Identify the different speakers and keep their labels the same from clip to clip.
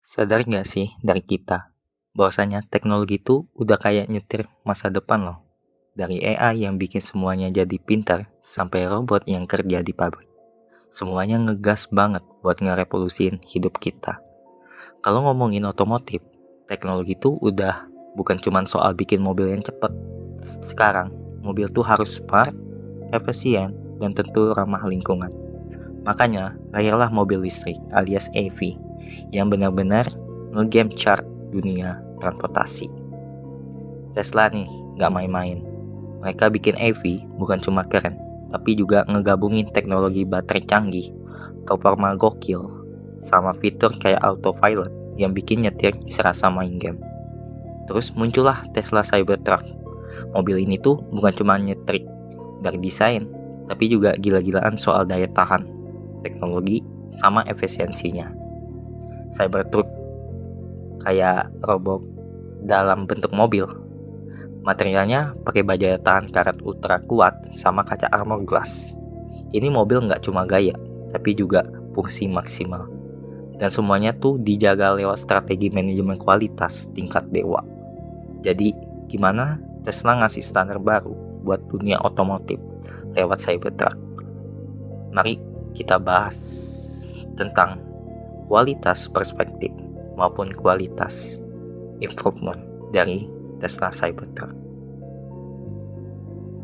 Speaker 1: Sadar nggak sih dari kita, bahwasanya teknologi itu udah kayak nyetir masa depan loh. Dari AI yang bikin semuanya jadi pintar, sampai robot yang kerja di pabrik. Semuanya ngegas banget buat ngerevolusin hidup kita. Kalau ngomongin otomotif, teknologi itu udah bukan cuma soal bikin mobil yang cepet. Sekarang, mobil tuh harus smart, efisien, dan tentu ramah lingkungan. Makanya, lahirlah mobil listrik alias EV yang benar-benar nge-game chart dunia transportasi. Tesla nih, nggak main-main. Mereka bikin EV bukan cuma keren, tapi juga ngegabungin teknologi baterai canggih, performa gokil, sama fitur kayak autopilot yang bikin nyetir serasa main game. Terus muncullah Tesla Cybertruck. Mobil ini tuh bukan cuma nyetrik dari desain, tapi juga gila-gilaan soal daya tahan, teknologi, sama efisiensinya. Cybertruck kayak robot dalam bentuk mobil. Materialnya pakai baja tahan karat ultra kuat sama kaca armor glass. Ini mobil nggak cuma gaya, tapi juga fungsi maksimal. Dan semuanya tuh dijaga lewat strategi manajemen kualitas tingkat dewa. Jadi, gimana Tesla ngasih standar baru buat dunia otomotif lewat Cybertruck? Mari kita bahas tentang kualitas perspektif maupun kualitas improvement dari Tesla Cybertruck.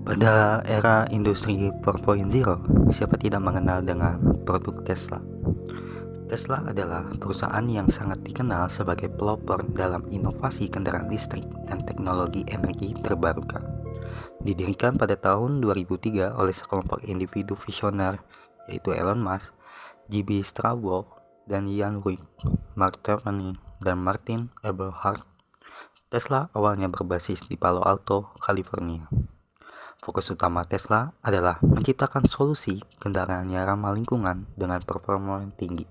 Speaker 1: Pada era industri 4.0, siapa tidak mengenal dengan produk Tesla? Tesla adalah perusahaan yang sangat dikenal sebagai pelopor dalam inovasi kendaraan listrik dan teknologi energi terbarukan. Didirikan pada tahun 2003 oleh sekelompok individu visioner, yaitu Elon Musk, J.B. Straubel, dan Ian Wuig, Mark Tarpenning, dan Martin Eberhard. Tesla awalnya berbasis di Palo Alto, California. Fokus utama Tesla adalah menciptakan solusi kendaraan yang ramah lingkungan dengan performa yang tinggi,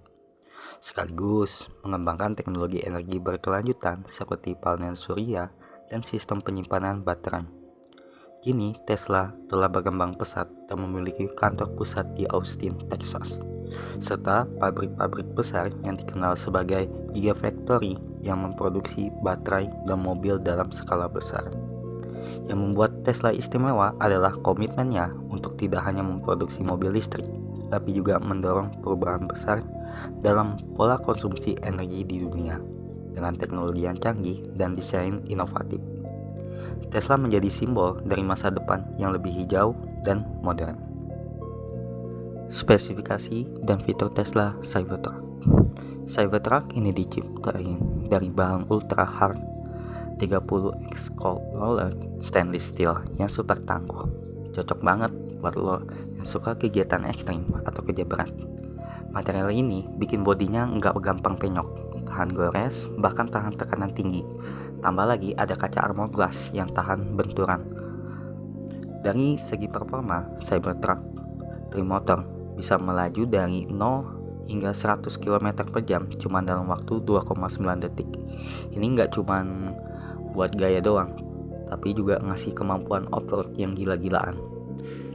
Speaker 1: sekaligus mengembangkan teknologi energi berkelanjutan seperti panel surya dan sistem penyimpanan baterai. Kini Tesla telah berkembang pesat dan memiliki kantor pusat di Austin, Texas, serta pabrik-pabrik besar yang dikenal sebagai Gigafactory yang memproduksi baterai dan mobil dalam skala besar. Yang membuat Tesla istimewa adalah komitmennya untuk tidak hanya memproduksi mobil listrik, tapi juga mendorong perubahan besar dalam pola konsumsi energi di dunia dengan teknologi yang canggih dan desain inovatif. Tesla menjadi simbol dari masa depan yang lebih hijau dan modern. Spesifikasi dan fitur Tesla Cybertruck. Cybertruck ini diciptain dari bahan ultra hard 30X cold roller stainless steel yang super tangguh. Cocok banget buat lo yang suka kegiatan ekstrim atau kerja berat. Material ini bikin bodinya nggak gampang penyok, tahan gores, bahkan tahan tekanan tinggi. Tambah lagi ada kaca armor glass yang tahan benturan. Dari segi performa, Cybertruck trimotor bisa melaju dari 0 hingga 100 km per jam cuma dalam waktu 2,9 detik. Ini nggak cuman buat gaya doang, tapi juga ngasih kemampuan off-road yang gila-gilaan.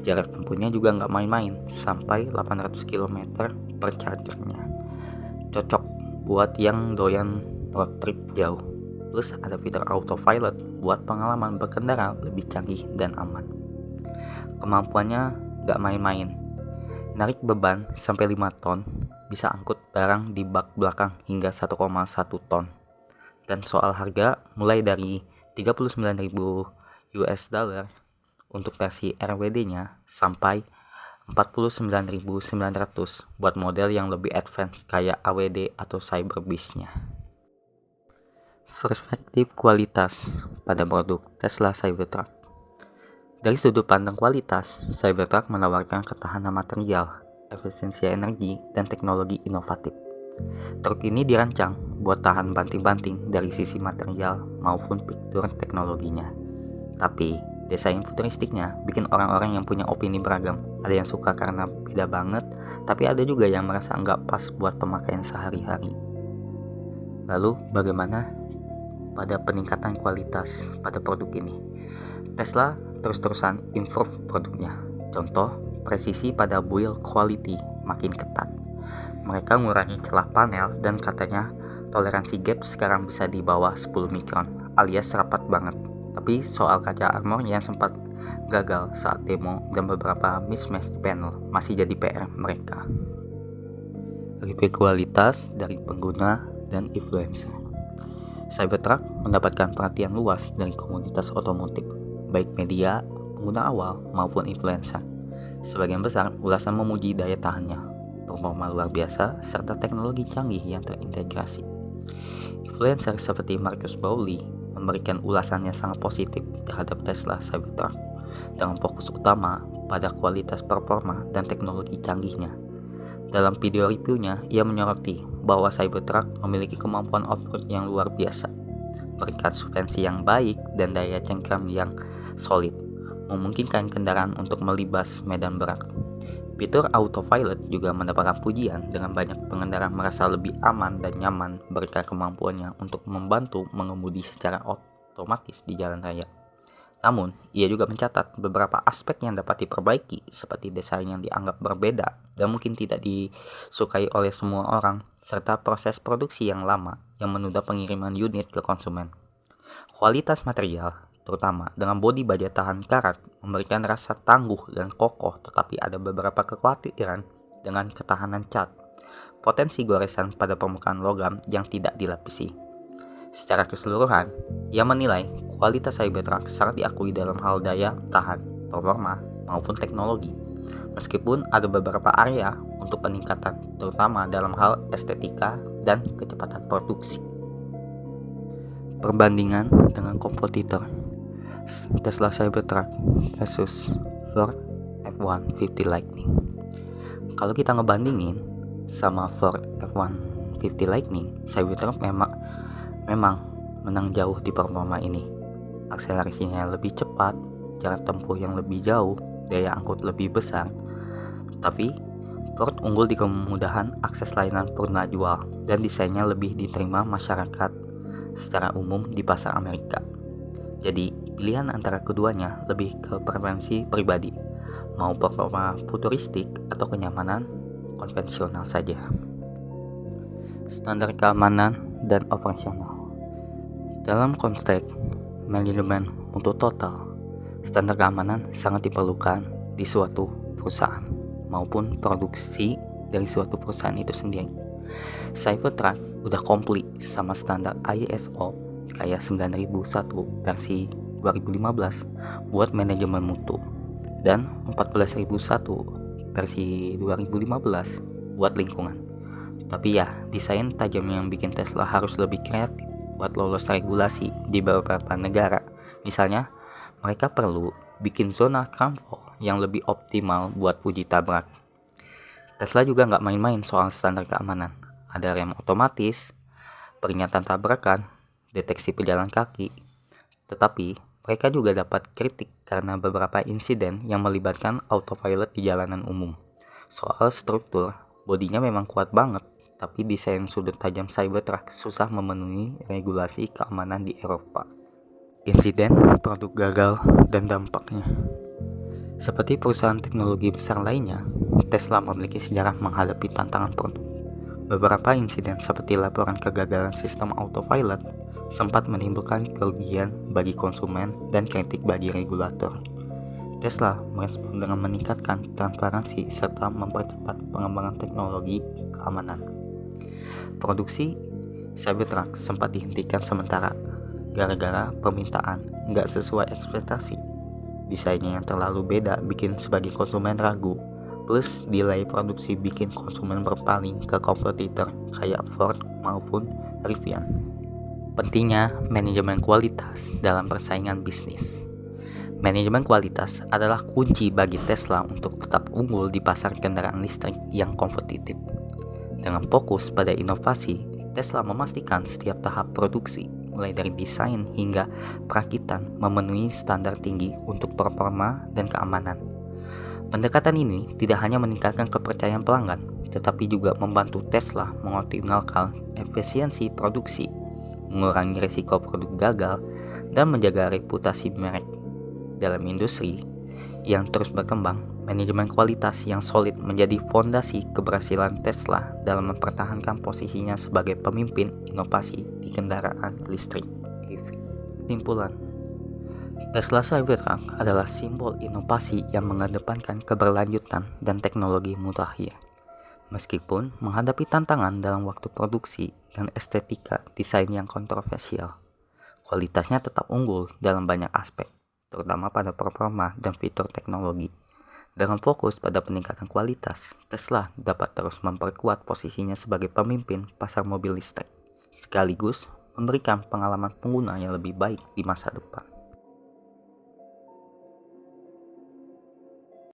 Speaker 1: Jarak tempuhnya juga nggak main-main, sampai 800 km per chargernya. Cocok buat yang doyan road trip jauh. Plus ada fitur autopilot buat pengalaman berkendara lebih canggih dan aman. Kemampuannya nggak main-main, narik beban sampai 5 ton, bisa angkut barang di bak belakang hingga 1,1 ton. Dan soal harga mulai dari 39.000 US dollar untuk versi RWD-nya sampai 49.900 buat model yang lebih advance kayak AWD atau Cyberbeast-nya. Perspektif kualitas pada produk Tesla Cybertruck. Dari sudut pandang kualitas, Cybertruck menawarkan ketahanan material, efisiensi energi, dan teknologi inovatif. Truk ini dirancang buat tahan banting-banting dari sisi material maupun fitur teknologinya. Tapi desain futuristiknya bikin orang-orang yang punya opini beragam. Ada yang suka karena beda banget, tapi ada juga yang merasa nggak pas buat pemakaian sehari-hari. Lalu bagaimana pada peningkatan kualitas pada produk ini? Tesla terus-terusan improve produknya. Contoh, presisi pada build quality makin ketat. Mereka ngurangi celah panel dan katanya Toleransi gap sekarang bisa di bawah 10 mikron alias rapat banget. Tapi soal kaca armor yang sempat gagal saat demo dan beberapa mismatch di panel masih jadi PR mereka. Review kualitas dari pengguna dan influencer. Cybertruck mendapatkan perhatian luas dari komunitas otomotif, baik media, pengguna awal maupun influencer. Sebagian besar ulasan memuji daya tahannya, performa luar biasa, serta teknologi canggih yang terintegrasi. Influencer seperti Marcus Pauli memberikan ulasan yang sangat positif terhadap Tesla Cybertruck dengan fokus utama pada kualitas performa dan teknologi canggihnya. Dalam video reviewnya, ia menyoroti bahwa Cybertruck memiliki kemampuan off-road yang luar biasa, berkat suspensi yang baik dan daya cengkram yang solid, memungkinkan kendaraan untuk melibas medan berat. Fitur autopilot juga mendapatkan pujian dengan banyak pengendara merasa lebih aman dan nyaman berkat kemampuannya untuk membantu mengemudi secara otomatis di jalan raya. Namun, ia juga mencatat beberapa aspek yang dapat diperbaiki seperti desain yang dianggap berbeda dan mungkin tidak disukai oleh semua orang, serta proses produksi yang lama yang menunda pengiriman unit ke konsumen. Kualitas material, terutama dengan bodi baja tahan karat, memberikan rasa tangguh dan kokoh, tetapi ada beberapa kekhawatiran dengan ketahanan cat, potensi goresan pada permukaan logam yang tidak dilapisi. Secara keseluruhan, ia menilai kualitas Cybertruck sangat diakui dalam hal daya tahan, performa, maupun teknologi. Meskipun ada beberapa area untuk peningkatan, terutama dalam hal estetika dan kecepatan produksi. Perbandingan dengan kompetitor Tesla Cybertruck versus Ford F-150 Lightning. Kalau kita ngebandingin sama Ford F-150 Lightning, Cybertruck memang menang jauh di performa ini. Akselerasinya lebih cepat, jarak tempuh yang lebih jauh, daya angkut lebih besar. Tapi Ford unggul di kemudahan akses layanan purna jual dan desainnya lebih diterima masyarakat secara umum di pasar Amerika. Jadi pilihan antara keduanya lebih ke preferensi pribadi, mau performa futuristik atau kenyamanan konvensional saja. Standar keamanan dan operasional. Dalam konteks manajemen mutu total, standar keamanan sangat diperlukan di suatu perusahaan maupun produksi dari suatu perusahaan itu sendiri. Cybertruck udah komplit sama standar ISO kayak 9001 versi 2015 buat manajemen mutu dan 14001 versi 2015 buat lingkungan. Tapi ya, desain tajam yang bikin Tesla harus lebih kreatif buat lolos regulasi di beberapa negara. Misalnya, mereka perlu bikin zona comfort yang lebih optimal buat uji tabrak. Tesla juga nggak main-main soal standar keamanan. Ada rem otomatis, peringatan tabrakan, deteksi pejalan kaki. Tetapi, mereka juga dapat kritik karena beberapa insiden yang melibatkan autopilot di jalanan umum. Soal struktur, bodinya memang kuat banget, tapi desain sudut tajam Cybertruck susah memenuhi regulasi keamanan di Eropa. Insiden produk gagal dan dampaknya. Seperti perusahaan teknologi besar lainnya, Tesla memiliki sejarah menghadapi tantangan produk. Beberapa insiden seperti laporan kegagalan sistem autopilot sempat menimbulkan kerugian bagi konsumen dan kritik bagi regulator. Tesla merespon dengan meningkatkan transparansi serta mempercepat pengembangan teknologi keamanan. Produksi Cybertruck sempat dihentikan sementara gara-gara permintaan nggak sesuai ekspektasi. Desainnya yang terlalu beda bikin sebagai konsumen ragu, plus delay produksi bikin konsumen berpaling ke kompetitor kayak Ford maupun Rivian. Pentingnya manajemen kualitas dalam persaingan bisnis. Manajemen kualitas adalah kunci bagi Tesla untuk tetap unggul di pasar kendaraan listrik yang kompetitif. Dengan fokus pada inovasi, Tesla memastikan setiap tahap produksi, mulai dari desain hingga perakitan, memenuhi standar tinggi untuk performa dan keamanan. Pendekatan ini tidak hanya meningkatkan kepercayaan pelanggan, tetapi juga membantu Tesla mengoptimalkan efisiensi produksi, mengurangi risiko produk gagal, dan menjaga reputasi merek. Dalam industri yang terus berkembang, Manajemen kualitas yang solid menjadi fondasi keberhasilan Tesla dalam mempertahankan posisinya sebagai pemimpin inovasi di kendaraan listrik EV. Simpulan, Tesla Cybertruck adalah simbol inovasi yang mengedepankan keberlanjutan dan teknologi mutakhir. Meskipun menghadapi tantangan dalam waktu produksi dan estetika desain yang kontroversial, kualitasnya tetap unggul dalam banyak aspek, terutama pada performa dan fitur teknologi. Dengan fokus pada peningkatan kualitas, Tesla dapat terus memperkuat posisinya sebagai pemimpin pasar mobil listrik, sekaligus memberikan pengalaman pengguna yang lebih baik di masa depan.